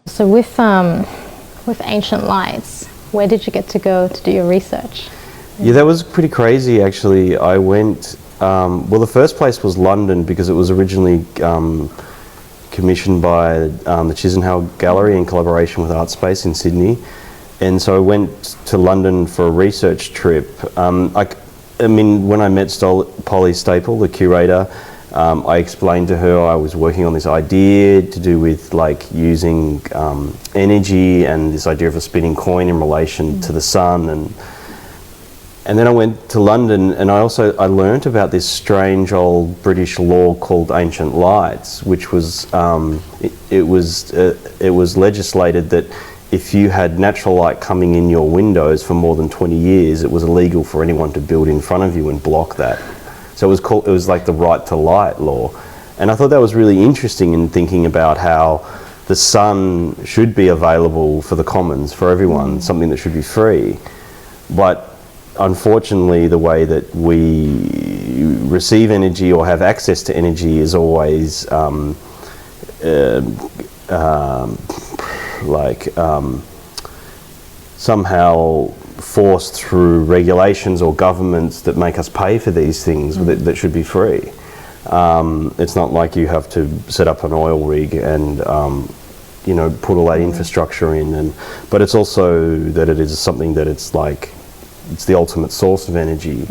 So with ancient lights, where did you get to go to do your research? Yeah, that was pretty crazy actually. I went, well, the first place was London because it was originally commissioned by the Chisenhale Gallery in collaboration with Artspace in Sydney. And so I went to London for a research trip. I mean, when I met Polly Staple, the curator, I explained to her I was working on this idea to do with like using energy and this idea of a spinning coin in relation to the sun. And then I went to London, and I learnt about this strange old British law called Ancient Lights, which was it was legislated that if you had natural light coming in your windows for more than 20 years, it was illegal for anyone to build in front of you and block that. So it was like the right to light law. And I thought that was really interesting in thinking about how the sun should be available for the commons, for everyone, something that should be free. But unfortunately, the way that we receive energy or have access to energy is always somehow forced through regulations or governments that make us pay for these things that should be free. It's not like you have to set up an oil rig and you know, put all that infrastructure in, but it's also that it is something that it's the ultimate source of energy.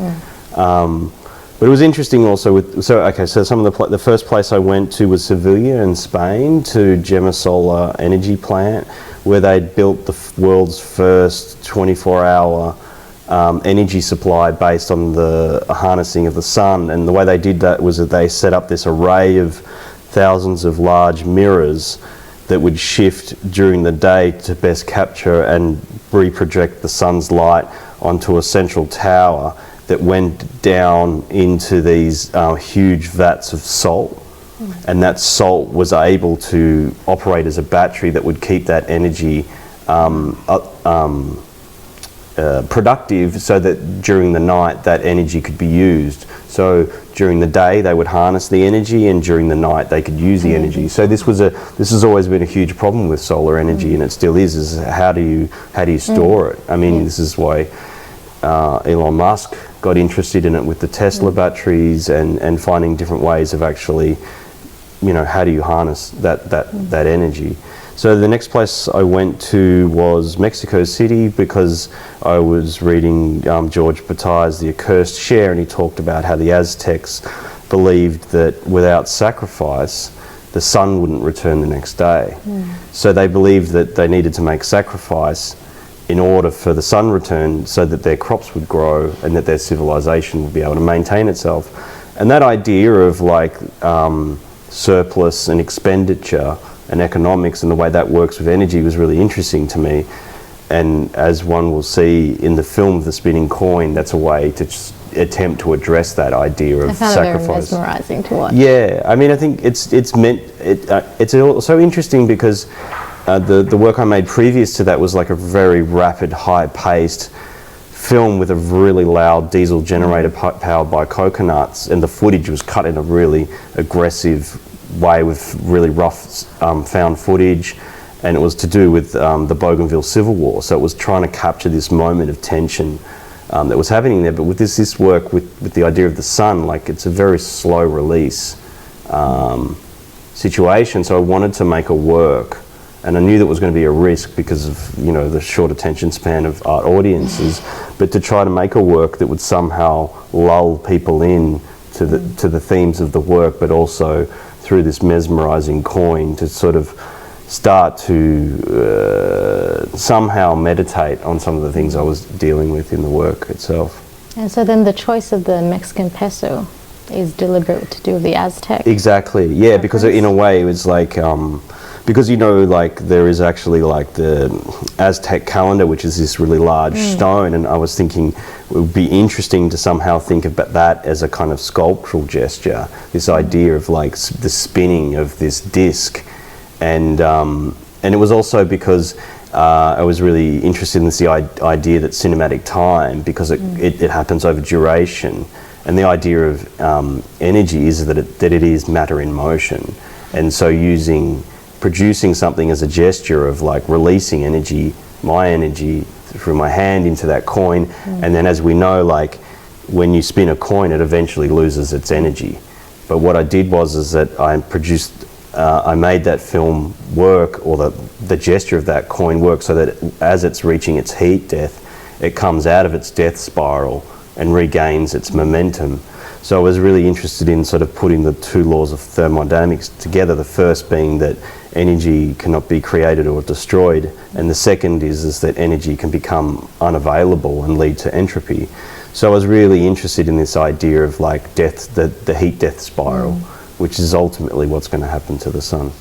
But it was interesting also so some of the first place I went to was Sevilla in Spain, to Gemma Solar Energy Plant, where they'd built the world's first 24-hour energy supply based on the harnessing of the sun. And the way they did that was that they set up this array of thousands of large mirrors that would shift during the day to best capture and reproject the sun's light onto a central tower that went down into these huge vats of salt. And that salt was able to operate as a battery that would keep that energy productive, so that during the night that energy could be used. So during the day they would harness the energy, and during the night they could use the energy. So this has always been a huge problem with solar energy, and it still is how do you store it? I mean, this is why Elon Musk got interested in it with the Tesla batteries, and finding different ways of actually, you know, how do you harness that energy. So the next place I went to was Mexico City, because I was reading George Bataille's The Accursed Share, and he talked about how the Aztecs believed that without sacrifice the sun wouldn't return the next day. So they believed that they needed to make sacrifice in order for the sun return, so that their crops would grow and that their civilization would be able to maintain itself. And that idea of like surplus and expenditure and economics and the way that works with energy was really interesting to me. And as one will see in the film The Spinning Coin, that's a way to just attempt to address that idea of sacrifice. I found it very mesmerizing to watch. Yeah, I mean, I think it's also interesting because the work I made previous to that was like a very rapid, high-paced film with a really loud diesel generator powered by coconuts, and the footage was cut in a really aggressive way with really rough found footage, and it was to do with the Bougainville Civil War. So it was trying to capture this moment of tension that was happening there. But with this work with the idea of the sun, like, it's a very slow release situation. So I wanted to make a work, and I knew that was going to be a risk because of, you know, the short attention span of art audiences, but to try to make a work that would somehow lull people in to the themes of the work, but also through this mesmerizing coin to sort of start to somehow meditate on some of the things I was dealing with in the work itself. And so then the choice of the Mexican peso is deliberate to do with the Aztec? Exactly, yeah, because in a way it was like, because, you know, like there is actually like the Aztec calendar, which is this really large stone, and I was thinking it would be interesting to somehow think about that as a kind of sculptural gesture, this idea of like the spinning of this disc. And it was also because I was really interested in this idea that cinematic time, because it happens over duration, and the idea of energy is that it is matter in motion, and so using producing something as a gesture of like releasing energy, my energy through my hand into that coin, and then as we know, like when you spin a coin, it eventually loses its energy. But what I did was that I made that film work, or the gesture of that coin work, so that as it's reaching its heat death, it comes out of its death spiral and regains its momentum. So I was really interested in sort of putting the two laws of thermodynamics together, the first being that energy cannot be created or destroyed, and the second is that energy can become unavailable and lead to entropy. So I was really interested in this idea of like death, the heat death spiral, which is ultimately what's going to happen to the sun.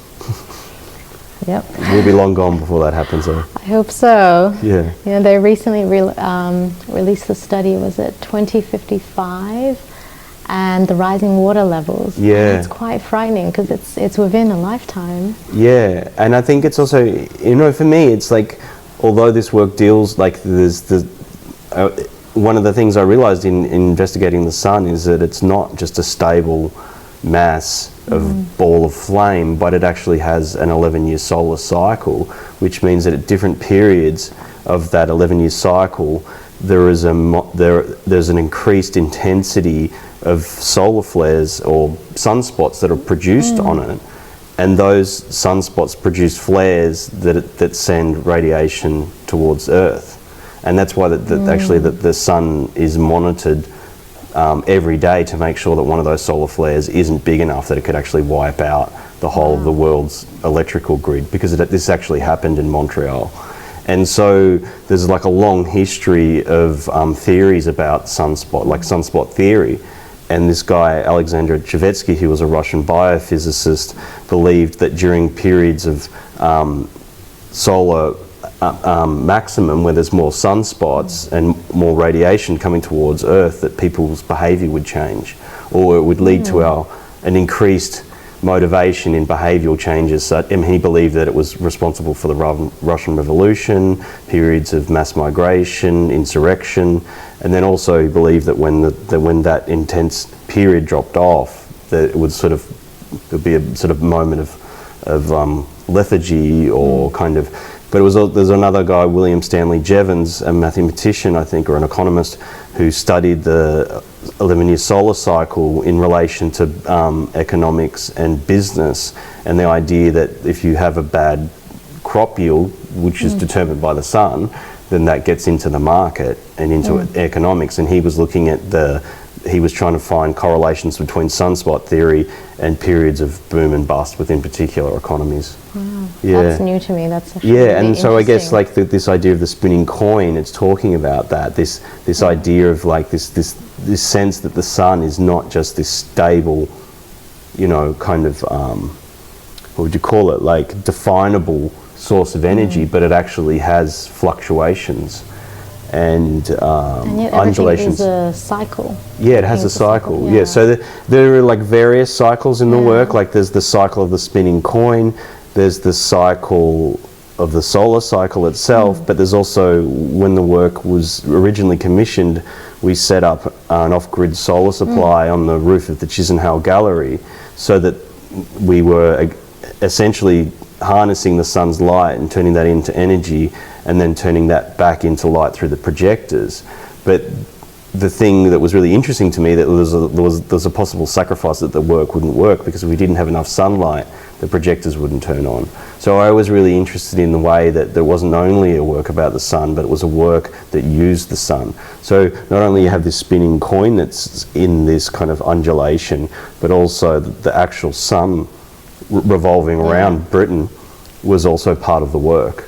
Yep. We'll be long gone before that happens, though. I hope so. Yeah. You know, they recently released the study, was it 2055, and the rising water levels. Yeah. And it's quite frightening because it's within a lifetime. Yeah, and I think it's also, you know, for me, it's like, although this work deals, like, there's the one of the things I realized in investigating the sun is that it's not just a stable mass of ball of flame, but it actually has an 11-year solar cycle, which means that at different periods of that 11-year cycle, there's an increased intensity of solar flares or sunspots that are produced on it, and those sunspots produce flares that send radiation towards Earth, and that's why actually the sun is monitored every day to make sure that one of those solar flares isn't big enough that it could actually wipe out the whole of the world's electrical grid, because this actually happened in Montreal. And so there's like a long history of theories about sunspot, like sunspot theory. And this guy, Alexander Chevetsky, who was a Russian biophysicist, believed that during periods of solar maximum, where there's more sunspots and more radiation coming towards Earth, that people's behaviour would change, or it would lead to an increased motivation in behavioural changes. So, he believed that it was responsible for the Russian Revolution, periods of mass migration, insurrection, and then also he believed that when that intense period dropped off, that it would there'd be a sort of moment of lethargy or kind of. But there's another guy, William Stanley Jevons, a mathematician, I think, or an economist, who studied the 11-year solar cycle in relation to economics and business, and the idea that if you have a bad crop yield, which is determined by the sun, then that gets into the market and into economics. And he was looking at he was trying to find correlations between sunspot theory and periods of boom and bust within particular economies. Wow. Yeah. That's new to me. That's actually really and so I guess interesting. like this idea of the spinning coin, it's talking about that, this idea of like this sense that the sun is not just this stable, you know, kind of what would you call it, like definable source of energy, but it actually has fluctuations and yet undulations. Everything is a cycle. Yeah, it has a cycle. Yeah, so there are like various cycles in the work. Like there's the cycle of the spinning coin, there's the cycle of the solar cycle itself, but there's also, when the work was originally commissioned, we set up an off-grid solar supply on the roof of the Chisenhal Gallery, so that we were essentially harnessing the sun's light and turning that into energy, and then turning that back into light through the projectors. But the thing that was really interesting to me, that there was a possible sacrifice that the work wouldn't work, because if we didn't have enough sunlight, the projectors wouldn't turn on. So I was really interested in the way that there wasn't only a work about the sun, but it was a work that used the sun. So not only you have this spinning coin that's in this kind of undulation, but also the actual sun revolving around Britain was also part of the work.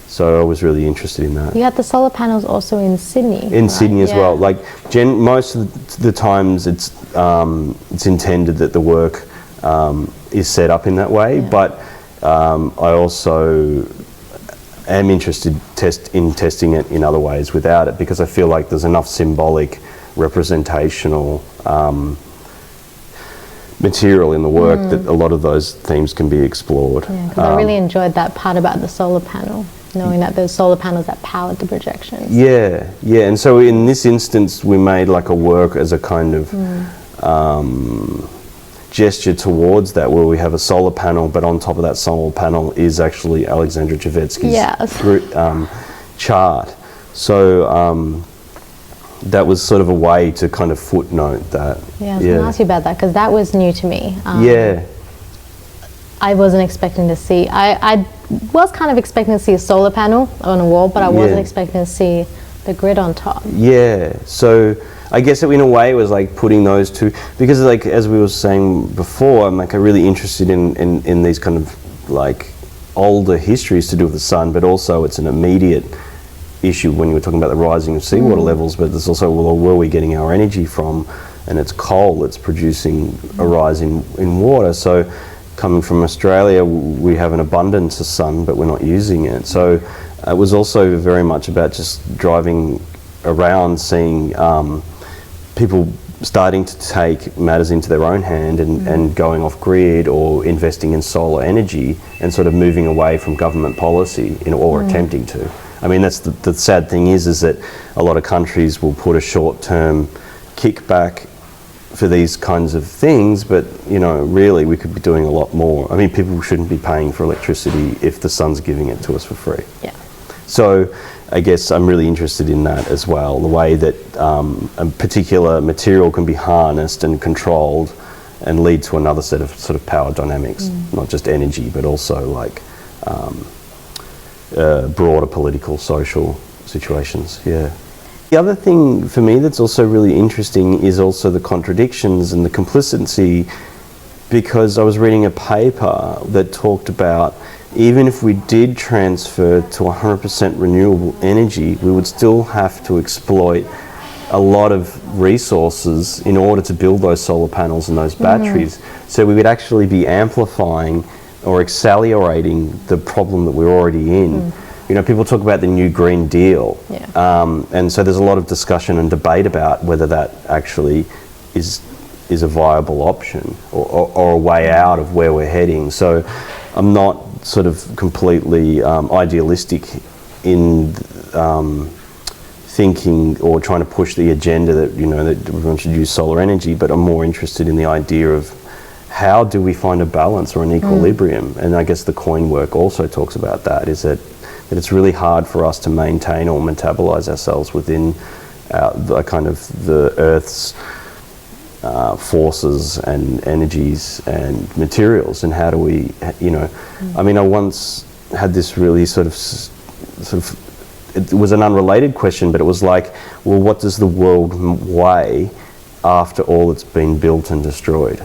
So I was really interested in that. You had the solar panels also in Sydney. In Sydney as well. Like most of the times, it's intended that the work is set up in that way. But I also am interested in testing it in other ways without it, because I feel like there's enough symbolic, representational material in the work that a lot of those themes can be explored. Yeah, because I really enjoyed that part about the solar panel, knowing that there's solar panels that powered the projections. Yeah, and so in this instance we made like a work as a kind of gesture towards that, where we have a solar panel, but on top of that solar panel is actually Alexandra Tversky's chart. So that was sort of a way to kind of footnote that. Yeah, I was going to ask you about that, because that was new to me. I wasn't expecting to see, I was kind of expecting to see a solar panel on a wall, but I wasn't expecting to see the grid on top. Yeah, so I guess in a way it was like putting those two, because like as we were saying before, I'm like really interested in these kind of like older histories to do with the sun, but also it's an immediate issue when you were talking about the rising of seawater levels, but there's also, well, where are we getting our energy from? And it's coal that's producing a rise in water. So coming from Australia, we have an abundance of sun, but we're not using it. So it was also very much about just driving around, seeing people starting to take matters into their own hand and going off grid or investing in solar energy and sort of moving away from government policy or attempting to. I mean, that's the sad thing is that a lot of countries will put a short-term kickback for these kinds of things, but you know, really we could be doing a lot more. I mean, people shouldn't be paying for electricity if the sun's giving it to us for free. Yeah. So I guess I'm really interested in that as well, the way that a particular material can be harnessed and controlled and lead to another set of sort of power dynamics, not just energy, but also like broader political, social situations. Yeah. The other thing for me that's also really interesting is also the contradictions and the complicity, because I was reading a paper that talked about even if we did transfer to 100% renewable energy, we would still have to exploit a lot of resources in order to build those solar panels and those batteries. So we would actually be amplifying or accelerating the problem that we're already in. You know, people talk about the new Green Deal, and so there's a lot of discussion and debate about whether that actually is a viable option or a way out of where we're heading. So I'm not sort of completely idealistic in thinking or trying to push the agenda that, you know, that everyone should use solar energy, but I'm more interested in the idea of how do we find a balance or an equilibrium. And I guess the coin work also talks about that, is that it's really hard for us to maintain or metabolize ourselves within the kind of the Earth's forces and energies and materials, and how do we, you know, I mean, I once had this really sort of, it was an unrelated question, but it was like, well, what does the world weigh after all it's been built and destroyed?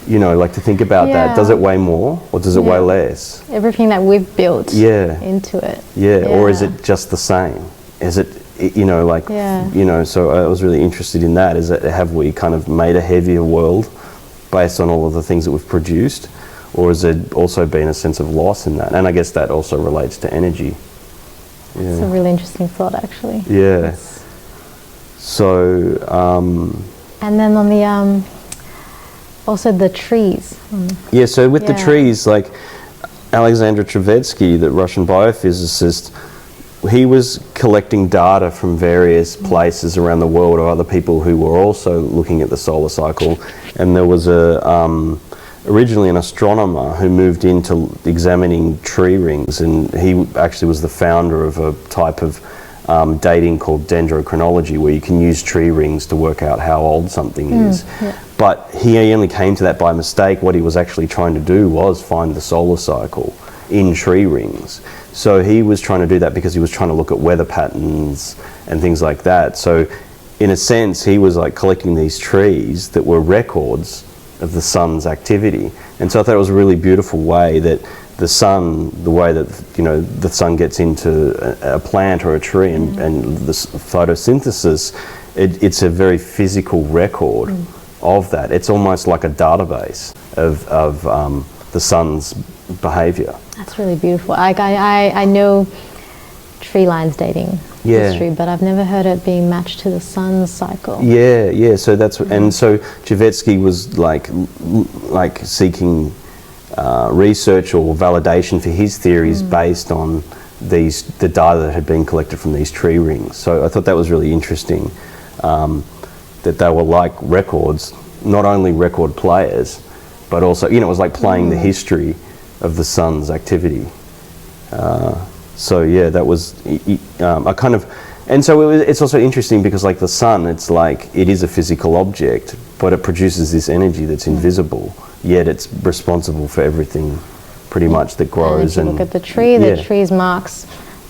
You know, like to think about that. Does it weigh more or does it weigh less? Everything that we've built into it. Or is it just the same? Is it, you know, like, you know, so I was really interested in that. Is that, have we kind of made a heavier world based on all of the things that we've produced? Or has there also been a sense of loss in that? And I guess that also relates to energy. It's a really interesting thought, actually. Yeah. So, and then on the, also the trees. So with the trees, like Alexander Tversky, the Russian biophysicist, he was collecting data from various places around the world of other people who were also looking at the solar cycle. And there was originally an astronomer who moved into examining tree rings, and he actually was the founder of a type of dating called dendrochronology, where you can use tree rings to work out how old something is. But he only came to that by mistake. What he was actually trying to do was find the solar cycle in tree rings. So he was trying to do that because he was trying to look at weather patterns and things like that. So in a sense, he was like collecting these trees that were records of the sun's activity. And so I thought it was a really beautiful way that the sun, the way that, you know, the sun gets into a plant or a tree and the photosynthesis, it's a very physical record of that. It's almost like a database of the sun's behavior. That's really beautiful. I know tree lines dating history, but I've never heard it being matched to the sun's cycle. So that's and so Tversky was like seeking research or validation for his theories based on the data that had been collected from these tree rings. So I thought that was really interesting, that they were like records not only record players, but also, you know, it was like playing the history of the sun's activity. So yeah, that was I kind of, and so it's also interesting because like the sun, it's like it is a physical object, but it produces this energy that's invisible, yet it's responsible for everything pretty much that grows. And if you look at the tree, the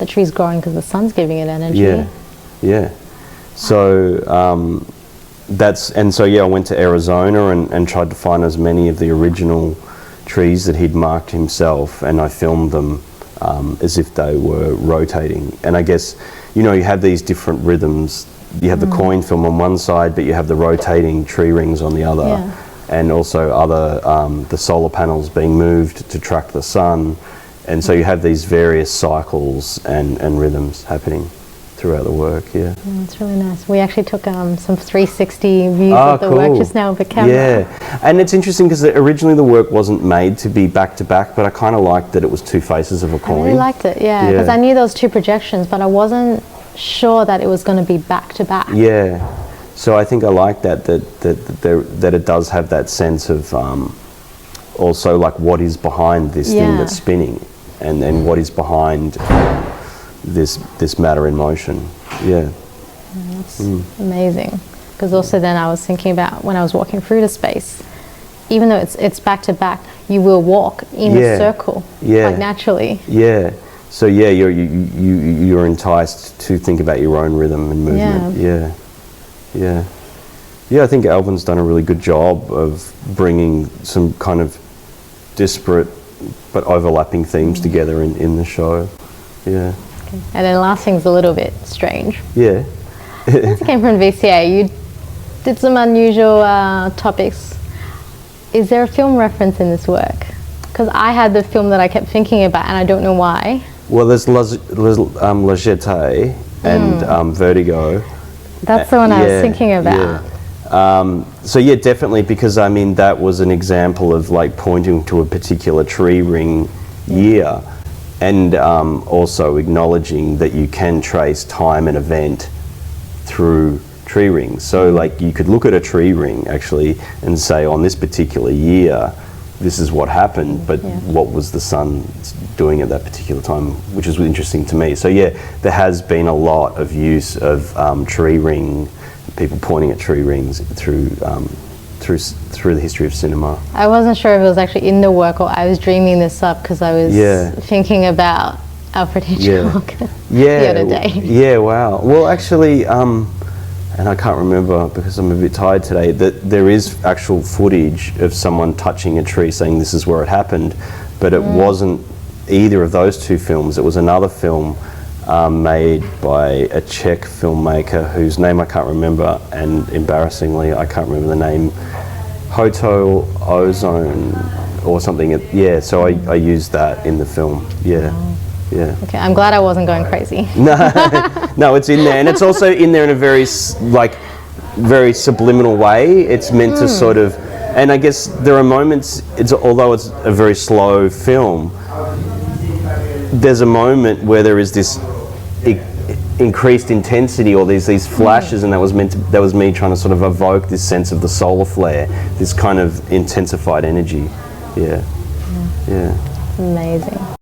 tree's growing because the sun's giving it energy. Yeah. So I went to Arizona and tried to find as many of the original trees that he'd marked himself, and I filmed them as if they were rotating. And I guess, you know, you have these different rhythms. You have the coin film on one side, but you have the rotating tree rings on the other, and also the solar panels being moved to track the sun. And so you have these various cycles and rhythms happening throughout the work. It's really nice. We actually took some 360 views of the work just now with the camera. And it's interesting because originally the work wasn't made to be back to back, but I kind of liked that it was two faces of a coin. I really liked it, because I knew there was two projections, but I wasn't sure that it was going to be back to back. So I think I like that it does have that sense of also like what is behind this thing that's spinning, and then what is behind this matter in motion. That's amazing. Because also then I was thinking about when I was walking through the space, even though it's back to back, you will walk in a circle, like naturally. So you're enticed to think about your own rhythm and movement. I think Alvin's done a really good job of bringing some kind of disparate but overlapping themes together in the show. And then the last thing's a little bit strange. This came from VCA. You did some unusual topics. Is there a film reference in this work? Because I had the film that I kept thinking about, and I don't know why. Well, there's La Jetée and Vertigo. That's the one I was thinking about. So yeah, definitely, because I mean that was an example of like pointing to a particular tree ring year, and also acknowledging that you can trace time and event through tree rings. So like you could look at a tree ring actually and say on this particular year this is what happened, but what was the sun doing at that particular time, which is really interesting to me. So yeah, there has been a lot of use of tree ring, people pointing at tree rings through the history of cinema. I wasn't sure if it was actually in the work or I was dreaming this up because I was thinking about Alfred Hitchcock the other day. Wow. Well, actually, and I can't remember because I'm a bit tired today, that there is actual footage of someone touching a tree saying this is where it happened, but it wasn't either of those two films. It was another film made by a Czech filmmaker whose name I can't remember, and embarrassingly I can't remember the name, Hoto Ozone or something. So I used that in the film. Okay, I'm glad I wasn't going crazy. No, it's in there, and it's also in there in a very very subliminal way. It's meant to sort of, and I guess there are moments, although it's a very slow film, there's a moment where there is this increased intensity, or these flashes, and that was me trying to sort of evoke this sense of the solar flare, this kind of intensified energy. Amazing.